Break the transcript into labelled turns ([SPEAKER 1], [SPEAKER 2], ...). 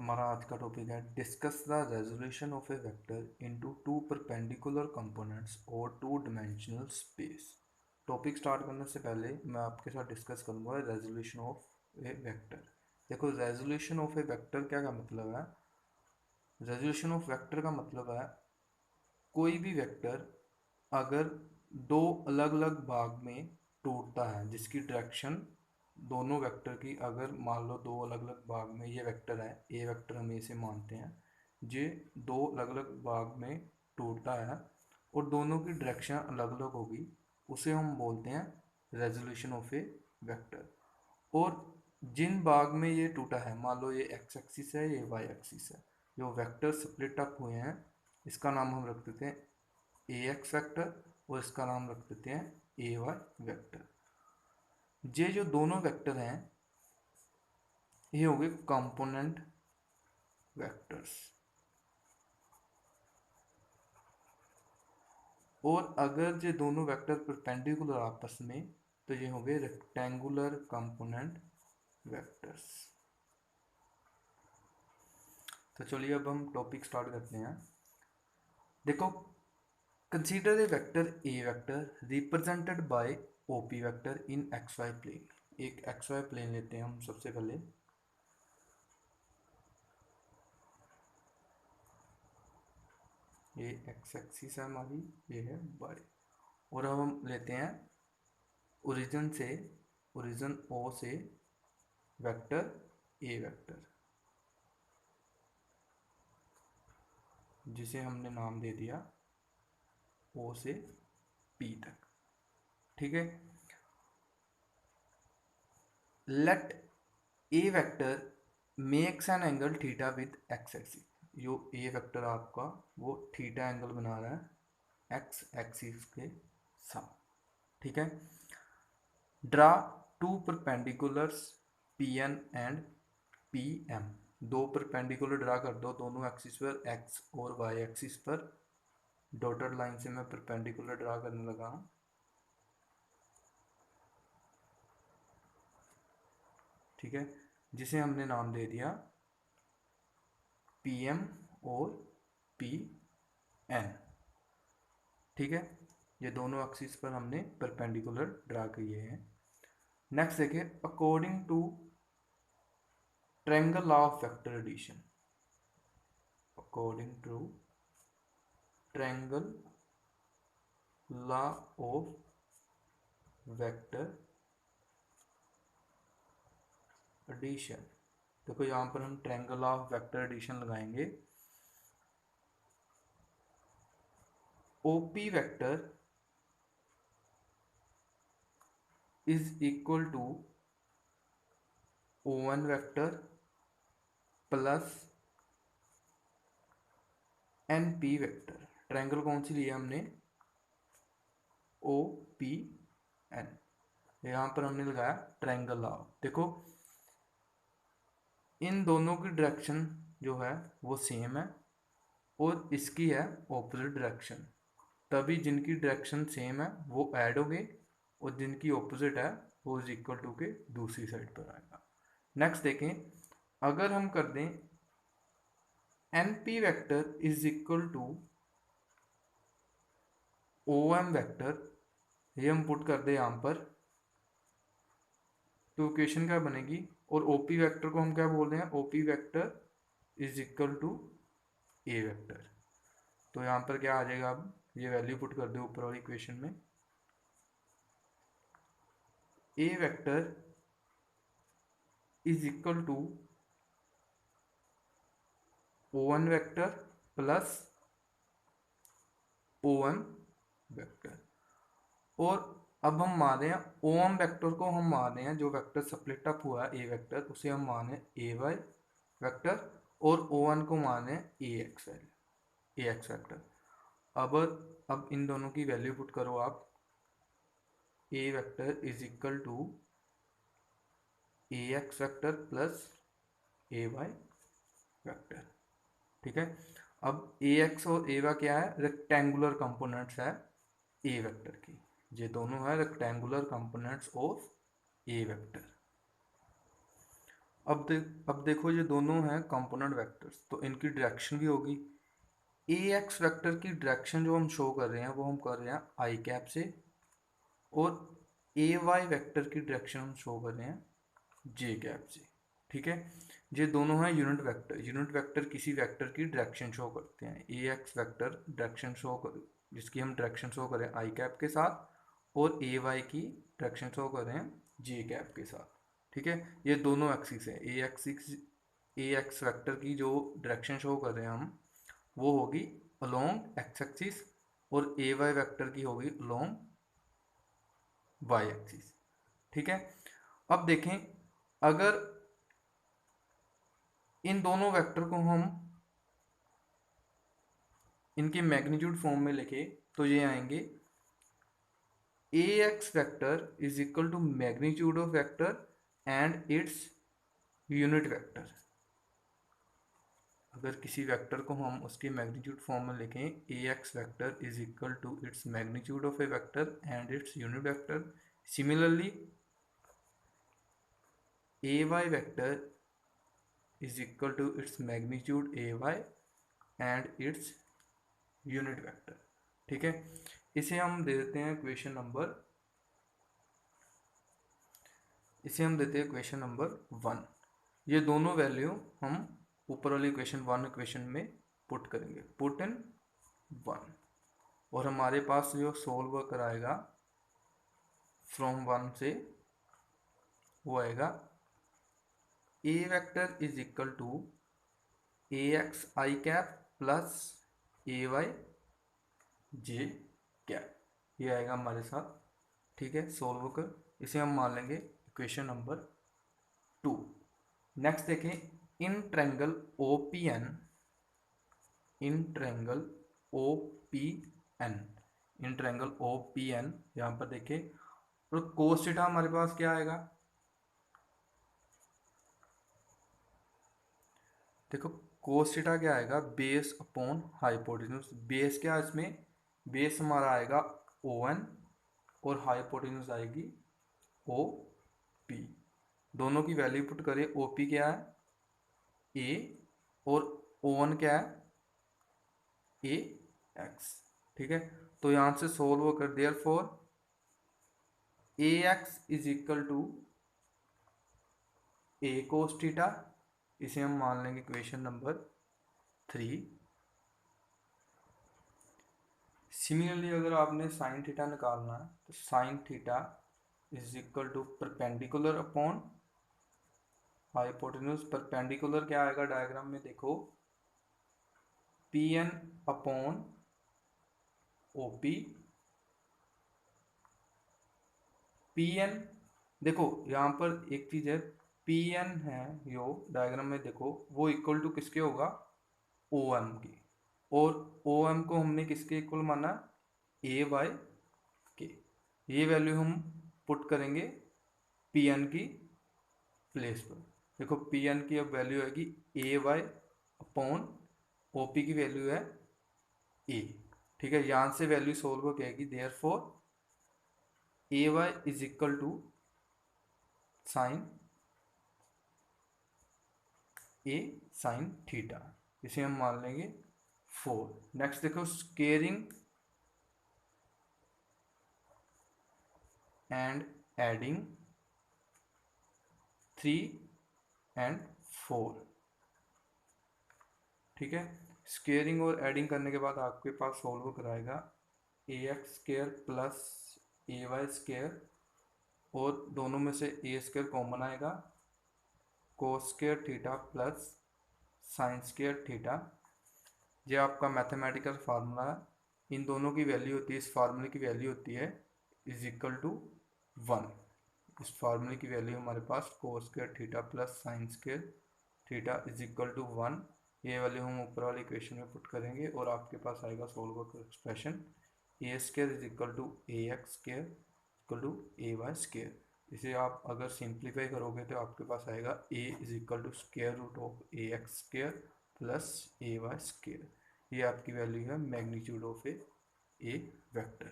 [SPEAKER 1] हमारा आज का टॉपिक है discuss the resolution of A vector into two perpendicular components और two dimensional space. Topic start करने से पहले मैं आपके साथ डिस्कस करूंगा रेजोल्यूशन ऑफ ए वेक्टर। देखो, रेजोल्यूशन ऑफ ए वेक्टर क्या का मतलब है। रेजोल्यूशन ऑफ वेक्टर का मतलब है कोई भी वेक्टर अगर दो अलग अलग भाग में टूटता है जिसकी डायरेक्शन दोनों वेक्टर की, अगर मान लो दो अलग अलग भाग में ये वेक्टर है, ए वेक्टर हम इसे मानते हैं, ये दो अलग अलग भाग में टूटता है और दोनों की डायरेक्शन अलग अलग होगी, उसे हम बोलते हैं रेजोल्यूशन ऑफ ए वेक्टर। और जिन भाग में ये टूटा है, मान लो ये एक्स एक्सिस है, ये वाई एक्सिस है, जो वेक्टर स्प्लिट अप हुए हैं, इसका नाम हम रख देते हैं ए एक्स वैक्टर और इसका नाम रख देते हैं ए वाई वैक्टर। ये जो दोनों वेक्टर हैं ये हो गए कंपोनेंट वेक्टर्स। और अगर ये दोनों वेक्टर परपेंडिकुलर आपस में तो ये हो गए रेक्टेंगुलर कंपोनेंट वेक्टर्स। तो चलिए अब हम टॉपिक स्टार्ट करते हैं। देखो, consider A vector A vector represented by OP vector in X Y plane. एक एक्स वाई प्लेन लेते हैं हम सबसे पहले। ये एक्स एक्सिस है हमारी, ये है वाई। और अब हम लेते हैं ओरिजिन से, ओरिजिन ओ से वेक्टर ए वेक्टर, जिसे हमने नाम दे दिया ओ से पी तक। ठीक है। Let A vector makes an angle theta with X axis. जो ए वेक्टर आपका वो थीटा एंगल बना रहा है एक्स एक्सिस के साथ। ठीक है। Draw two perpendiculars P N and P M. दो परपेंडिकुलर ड्रा कर दो दोनों एक्सिस पर, एक्स और वाई एक्सिस पर। डॉटेड लाइन से मैं परपेंडिकुलर ड्रा करने लगा हूँ। ठीक है, जिसे हमने नाम दे दिया पी एम और पी एन। ठीक है, ये दोनों एक्सिस पर हमने परपेंडिकुलर ड्रा किए हैं। नेक्स्ट देखिए, according to triangle law of vector addition. According to triangle law of vector addition. देखो, यहाँ पर हम triangle law of vector addition लगाएंगे। O P vector is equal to ओ1 vector plus N P vector. Triangle कौन सी लिया हमने? O P N. यहाँ पर हमने लगाया ट्रायंगल लॉ। देखो, इन दोनों की डायरेक्शन जो है वो सेम है और इसकी है ऑपोजिट डायरेक्शन, तभी जिनकी डायरेक्शन सेम है वो ऐड हो गए और जिनकी ऑपोजिट है वो इज इक्वल टू के दूसरी साइड पर आएगा। नेक्स्ट देखें, अगर हम कर दें N P vector is equal to O M vector, ये हम पुट कर दें यहाँ पर, तो इक्वेशन क्या बनेगी? और ओपी वेक्टर को हम क्या बोल रहे हैं? OP vector is equal to A vector. तो यहाँ पर क्या आ जाएगा? अब ये वैल्यू पुट कर दो ऊपर वाली इक्वेशन में। A vector is equal to ओ1 वेक्टर प्लस ओ1 वेक्टर। और अब हम मान रहे हैं ओम वेक्टर को, हम मान रहे हैं जो वेक्टर स्प्लिट अप हुआ है ए वेक्टर, उसे हम मान रहे हैं ए वाई वेक्टर, और ओ1 को मान रहे हैं ए एक्स वेक्टर। अब इन दोनों की वैल्यू पुट करो आप। A vector is equal to A X vector plus A Y vector. ठीक है। अब ए एक्स और ए वाई क्या है? रेक्टेंगुलर कंपोनेंट्स है ए वेक्टर की। ये दोनों है rectangular components of A vector. अब देखो ये दोनों हैं कंपोनेंट वेक्टर्स, तो इनकी डायरेक्शन भी होगी। ए एक्स वेक्टर की डायरेक्शन जो हम शो कर रहे हैं वो हम कर रहे हैं आई कैप से, और ए वाई वेक्टर की डायरेक्शन हम शो कर रहे हैं जे कैप से। ठीक है, ये दोनों हैं यूनिट वेक्टर। यूनिट वेक्टर किसी वेक्टर की डायरेक्शन शो करते हैं। ए एक्स वेक्टर डायरेक्शन शो कर, जिसकी हम डायरेक्शन शो करें आई कैप के साथ, और ए वाई की डायरेक्शन शो कर रहे हैं जे कैप के साथ। ठीक है, ये दोनों एक्सिस है। ए एक्स वेक्टर की जो डायरेक्शन शो कर रहे हैं हम, वो होगी अलोंग एक्स एक्सिस, और ए वाई वेक्टर की होगी अलोंग वाई एक्सिस। ठीक है, अब देखें, अगर इन दोनों वेक्टर को हम इनके मैग्नीट्यूड फॉर्म में लिखे तो ये आएंगे A X vector is equal to magnitude of vector and its unit vector. अगर किसी वेक्टर को हम उसके मैग्नीट्यूड फॉर्म में लिखें, A X vector is equal to its magnitude of A vector and its unit vector. Similarly A Y vector is equal to its magnitude ay and its unit vector. ठीक है, इसे हम दे देते हैं question number 1। ये दोनों value हम ऊपर वाली इक्वेशन में पुट करेंगे, पुट इन 1, और हमारे पास जो सोल्व कराएगा फ्रॉम 1 से, वो आएगा A vector is equal to A X I cap plus A Y J cap. ये आएगा हमारे साथ। ठीक है, सोल्व कर इसे हम मान लेंगे इक्वेशन नंबर 2। नेक्स्ट देखें, in triangle O P N, in triangle O P N, in triangle O P N, यहाँ पर देखें, और कोस थीटा हमारे पास क्या आएगा, देखो कोस थीटा क्या आएगा, बेस अपॉन हाइपोटेन्यूज। बेस क्या है इसमें, बेस हमारा आएगा ओ एन, और हाइपोटेन्यूज आएगी ओ पी। दोनों की वैल्यू पुट करें, ओ पी क्या है ए, और ओ एन क्या है ए एक्स। ठीक है, तो यहां से सोल्व कर, therefore A X is equal to A cos theta, इसे हम मान लेंगे क्वेश्चन नंबर 3। सिमिलरली अगर आपने साइन थीटा निकालना है तो sine theta is equal to perpendicular upon hypotenuse. Perpendicular क्या आएगा डायग्राम में, देखो P N upon O P. P N, देखो यहाँ पर एक चीज है, पी एन है यो डायग्राम में, देखो वो इक्वल टू किसके होगा, ओ एम की, और ओ एम को हमने किसके इक्वल माना, ए वाई के। ये वैल्यू हम पुट करेंगे पी एन की प्लेस पर। देखो पी एन की अब वैल्यू आएगी ए वाई अपॉन ओ पी की वैल्यू है ए। ठीक है, यहाँ से वैल्यू सोल्व हो जाएगी, therefore A Y is equal to sine A sine theta, इसे हम मान लेंगे 4। नेक्स्ट देखो, स्केयरिंग एंड एडिंग 3 एंड 4। ठीक है, स्केयरिंग और एडिंग करने के बाद आपके पास सोल्व कराएगा ए X square plus A Y square, और दोनों में से ए स्केयर कॉमन आएगा, कोस square theta plus sine square theta. ये आपका मैथमेटिकल फार्मूला है। इन दोनों की वैल्यू होती है, इस फार्मूले की वैल्यू होती है इज इक्वल टू 1। इस फार्मूले की वैल्यू हमारे पास cos square theta plus sine square theta is equal to 1। ये वैल्यू हम ऊपर वाली इक्वेशन में पुट करेंगे, और आपके पास आएगा सोल्व कर expression A square is equal to A X square equal to A Y square. इसे आप अगर सिंप्लीफाई करोगे तो आपके पास आएगा A is equal to square root of A X square plus A Y square. ये आपकी वैल्यू है मैग्नीट्यूड ऑफ ए वेक्टर।